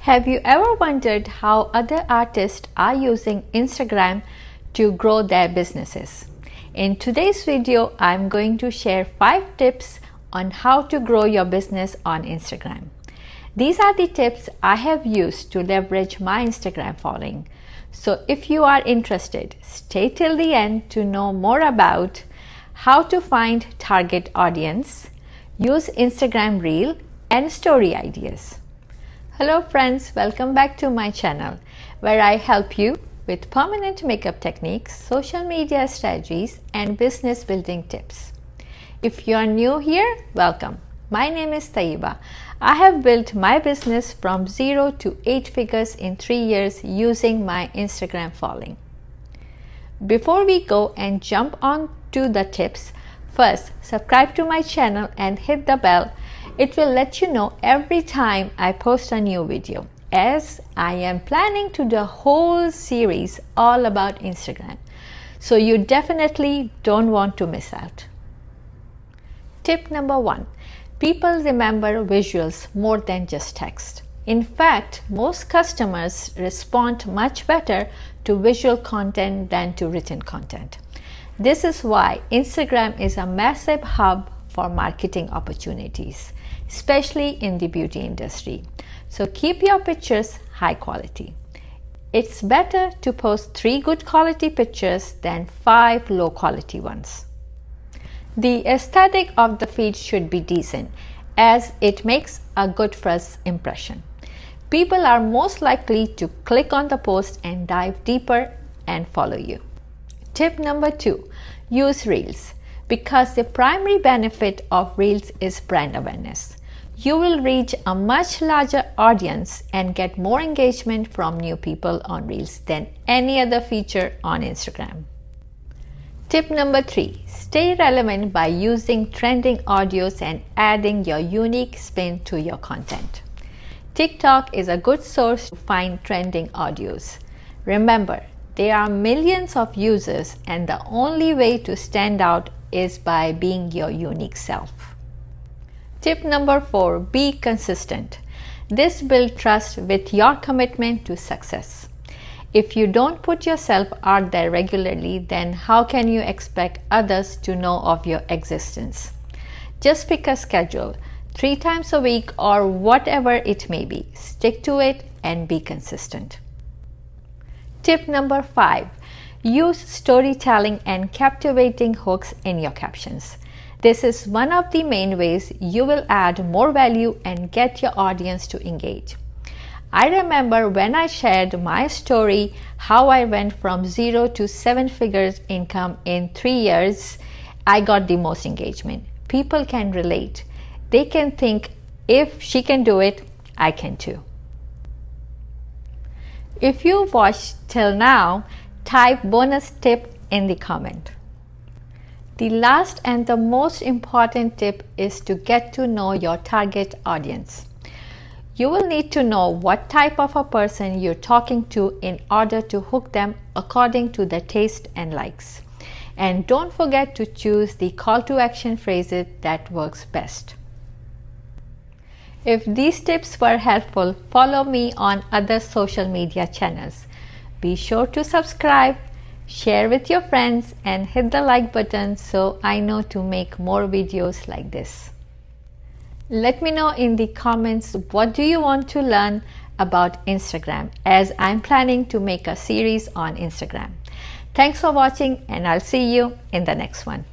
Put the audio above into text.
Have you ever wondered how other artists are using Instagram to grow their businesses? In today's video, I'm going to share 5 tips on how to grow your business on Instagram. These are the tips I have used to leverage my Instagram following. So if you are interested, stay till the end to know more about how to find target audience, use Instagram Reel and story ideas. Hello friends, welcome back to my channel where I help you with permanent makeup techniques, social media strategies and business building tips. If you are new here, welcome. My name is Taiba. I have built my business from 0 to 8 figures in 3 years using my Instagram following. Before we go and jump on to the tips, first subscribe to my channel and hit the bell. It will let you know every time I post a new video, as I am planning to do a whole series all about Instagram. So you definitely don't want to miss out. Tip number 1. People remember visuals more than just text. In fact, most customers respond much better to visual content than to written content. This is why Instagram is a massive hub for marketing opportunities, especially in the beauty industry. So keep your pictures high quality. It's better to post 3 good quality pictures than 5 low quality ones. The aesthetic of the feed should be decent, as it makes a good first impression. People are most likely to click on the post and dive deeper and follow you. Tip number 2. Use Reels. Because the primary benefit of Reels is brand awareness. You will reach a much larger audience and get more engagement from new people on Reels than any other feature on Instagram. Tip number 3. Stay relevant by using trending audios and adding your unique spin to your content. TikTok is a good source to find trending audios. Remember, there are millions of users and the only way to stand out is by being your unique self. Tip number 4. Be consistent. This builds trust with your commitment to success. If you don't put yourself out there regularly, then how can you expect others to know of your existence? Just pick a schedule, 3 times a week or whatever it may be. Stick to it and be consistent. Tip number 5. Use storytelling and captivating hooks in your captions. This is one of the main ways you will add more value and get your audience to engage. I remember when I shared my story, how I went from 0 to 7 figures income in 3 years, I got the most engagement. People can relate. They can think, if she can do it, I can too. If you watched till now, type bonus tip in the comment. The last and the most important tip is to get to know your target audience. You will need to know what type of a person you're talking to in order to hook them according to their taste and likes. And don't forget to choose the call to action phrases that works best. If these tips were helpful, follow me on other social media channels. Be sure to subscribe, share with your friends and hit the like button so I know to make more videos like this. Let me know in the comments what do you want to learn about Instagram, as I'm planning to make a series on Instagram. Thanks for watching and I'll see you in the next one.